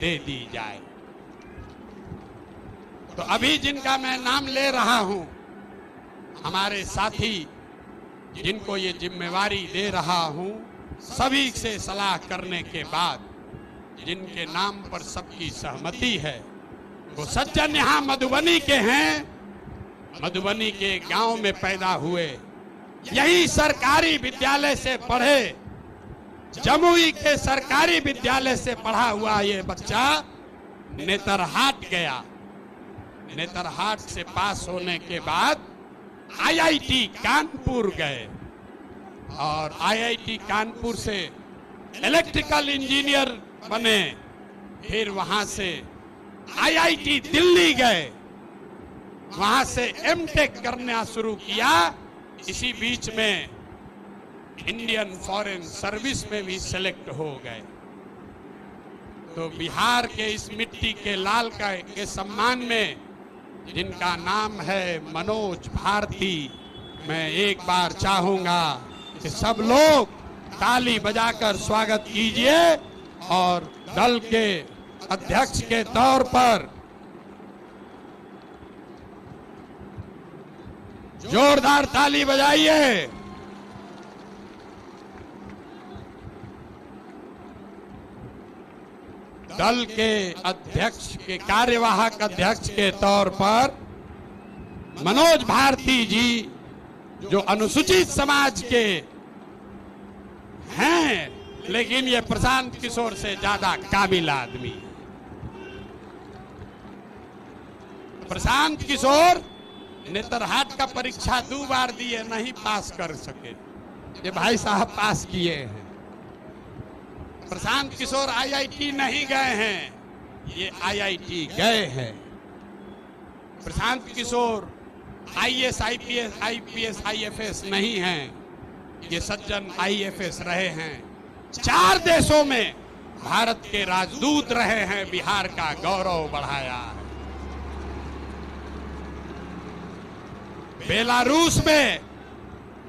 दे दी जाए। तो अभी जिनका मैं नाम ले रहा हूं, हमारे साथी जिनको ये जिम्मेवारी दे रहा हूं, सभी से सलाह करने के बाद जिनके नाम पर सबकी सहमति है, वो सज्जन यहाँ मधुबनी के हैं, मधुबनी के गांव में पैदा हुए, यही सरकारी विद्यालय से पढ़े, जमुई के सरकारी विद्यालय से पढ़ा हुआ ये बच्चा नेतरहाट गया। नेतरहाट से पास होने के बाद आईआईटी कानपुर गए और आईआईटी कानपुर से इलेक्ट्रिकल इंजीनियर बने। फिर वहां से आईआईटी दिल्ली गए, वहां से एमटेक करना शुरू किया। इसी बीच में इंडियन फॉरेन सर्विस में भी सेलेक्ट हो गए। तो बिहार के इस मिट्टी के लाल के सम्मान में जिनका नाम है मनोज भारती, मैं एक बार चाहूंगा कि सब लोग ताली बजाकर स्वागत कीजिए और दल के अध्यक्ष के तौर पर जोरदार ताली बजाइए। दल के अध्यक्ष के कार्यवाहक अध्यक्ष के तौर पर मनोज भारती जी, जो अनुसूचित समाज के हैं, लेकिन ये प्रशांत किशोर से ज्यादा काबिल आदमी है। प्रशांत किशोर नेतरहाट का परीक्षा 2 बार दिए, नहीं पास कर सके, ये भाई साहब पास किए हैं। प्रशांत किशोर आईआईटी नहीं गए हैं, ये आईआईटी गए हैं। Prashant Kishor IAS IPS IFS नहीं हैं, ये सज्जन आईएफएस रहे हैं। 4 देशों में भारत के राजदूत रहे हैं, बिहार का गौरव बढ़ाया है। बेलारूस में,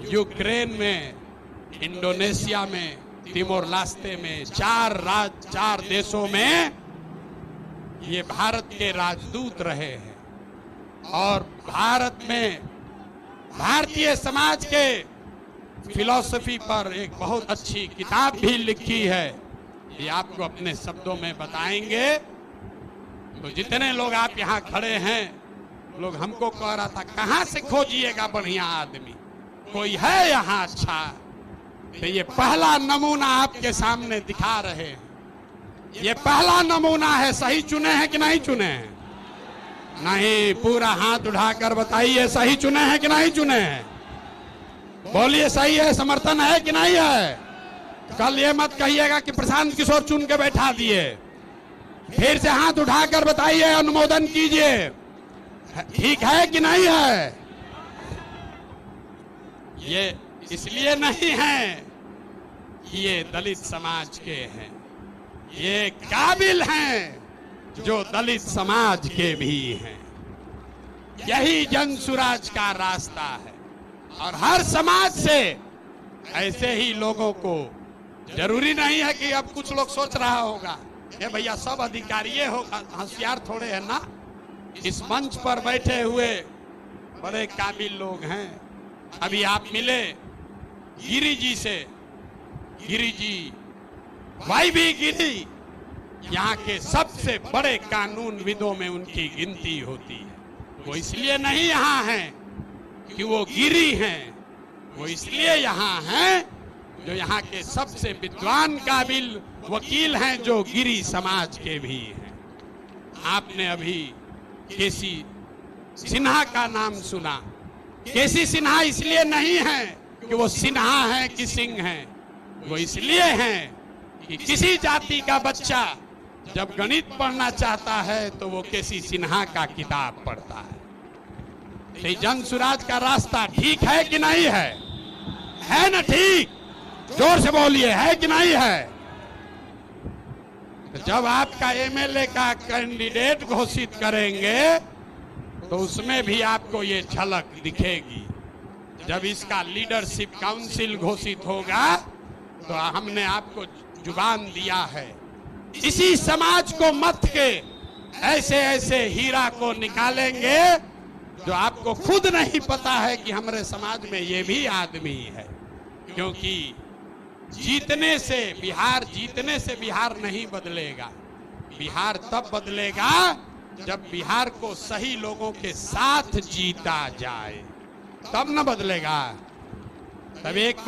यूक्रेन में, इंडोनेशिया में, तिमोर लास्ते में, 4 देशों में ये भारत के राजदूत रहे हैं। और भारत में भारतीय समाज के फिलॉसफी पर एक बहुत अच्छी किताब भी लिखी है, ये आपको अपने शब्दों में बताएंगे। तो जितने लोग आप यहाँ खड़े हैं, लोग हमको कह रहा था कहाँ से खोजिएगा बढ़िया आदमी, कोई है यहाँ अच्छा? तो ये पहला नमूना आपके सामने दिखा रहे हैं, ये पहला नमूना है। सही चुने हैं कि नहीं चुने हैं? नहीं, पूरा हाथ उठाकर बताइए सही चुने हैं कि नहीं चुने हैं? बोलिए सही है, समर्थन है कि नहीं है? कल ये मत कहिएगा कि प्रशांत किशोर चुन के बैठा दिए। फिर से हाथ उठाकर बताइए, अनुमोदन कीजिए, ठीक है कि नहीं है? ये इसलिए नहीं है कि ये दलित समाज के हैं, ये काबिल हैं जो दलित समाज के भी हैं। यही जन सुराज का रास्ता है। और हर समाज से ऐसे ही लोगों को, जरूरी नहीं है कि अब कुछ लोग सोच रहा होगा ये भैया सब अधिकारी होगा, होशियार थोड़े है ना। इस मंच पर बैठे हुए बड़े काबिल लोग हैं। अभी आप मिले गिरी जी से, गिरी जी, वाईबी गिरी, यहाँ के सबसे बड़े कानूनविदों में उनकी गिनती होती है। वो इसलिए नहीं यहाँ हैं कि वो गिरी हैं, वो इसलिए यहाँ हैं जो यहाँ के सबसे विद्वान काबिल वकील हैं, जो गिरी समाज के भी हैं। आपने अभी केसी सिन्हा का नाम सुना। केसी सिन्हा इसलिए नहीं है कि वो सिन्हा हैं कि सिंह हैं, वो इसलिए हैं कि किसी जाति का बच्चा जब गणित पढ़ना चाहता है तो वो केसी सिन्हा का किताब पढ़ता है। तो जन सुराज का रास्ता ठीक है कि नहीं है? है ना ठीक? जोर से बोलिए, है कि नहीं है? तो जब आपका एमएलए का कैंडिडेट घोषित करेंगे तो उसमें भी आपको ये झलक दिखेगी। जब इसका लीडरशिप काउंसिल घोषित होगा तो हमने आपको जुबान दिया है इसी समाज को मत के ऐसे ऐसे हीरा को निकालेंगे जो आपको खुद नहीं पता है कि हमारे समाज में ये भी आदमी है। क्योंकि जीतने से बिहार नहीं बदलेगा। बिहार तब बदलेगा जब बिहार को सही लोगों के साथ जीता जाए, तब न बदलेगा। तब एक बात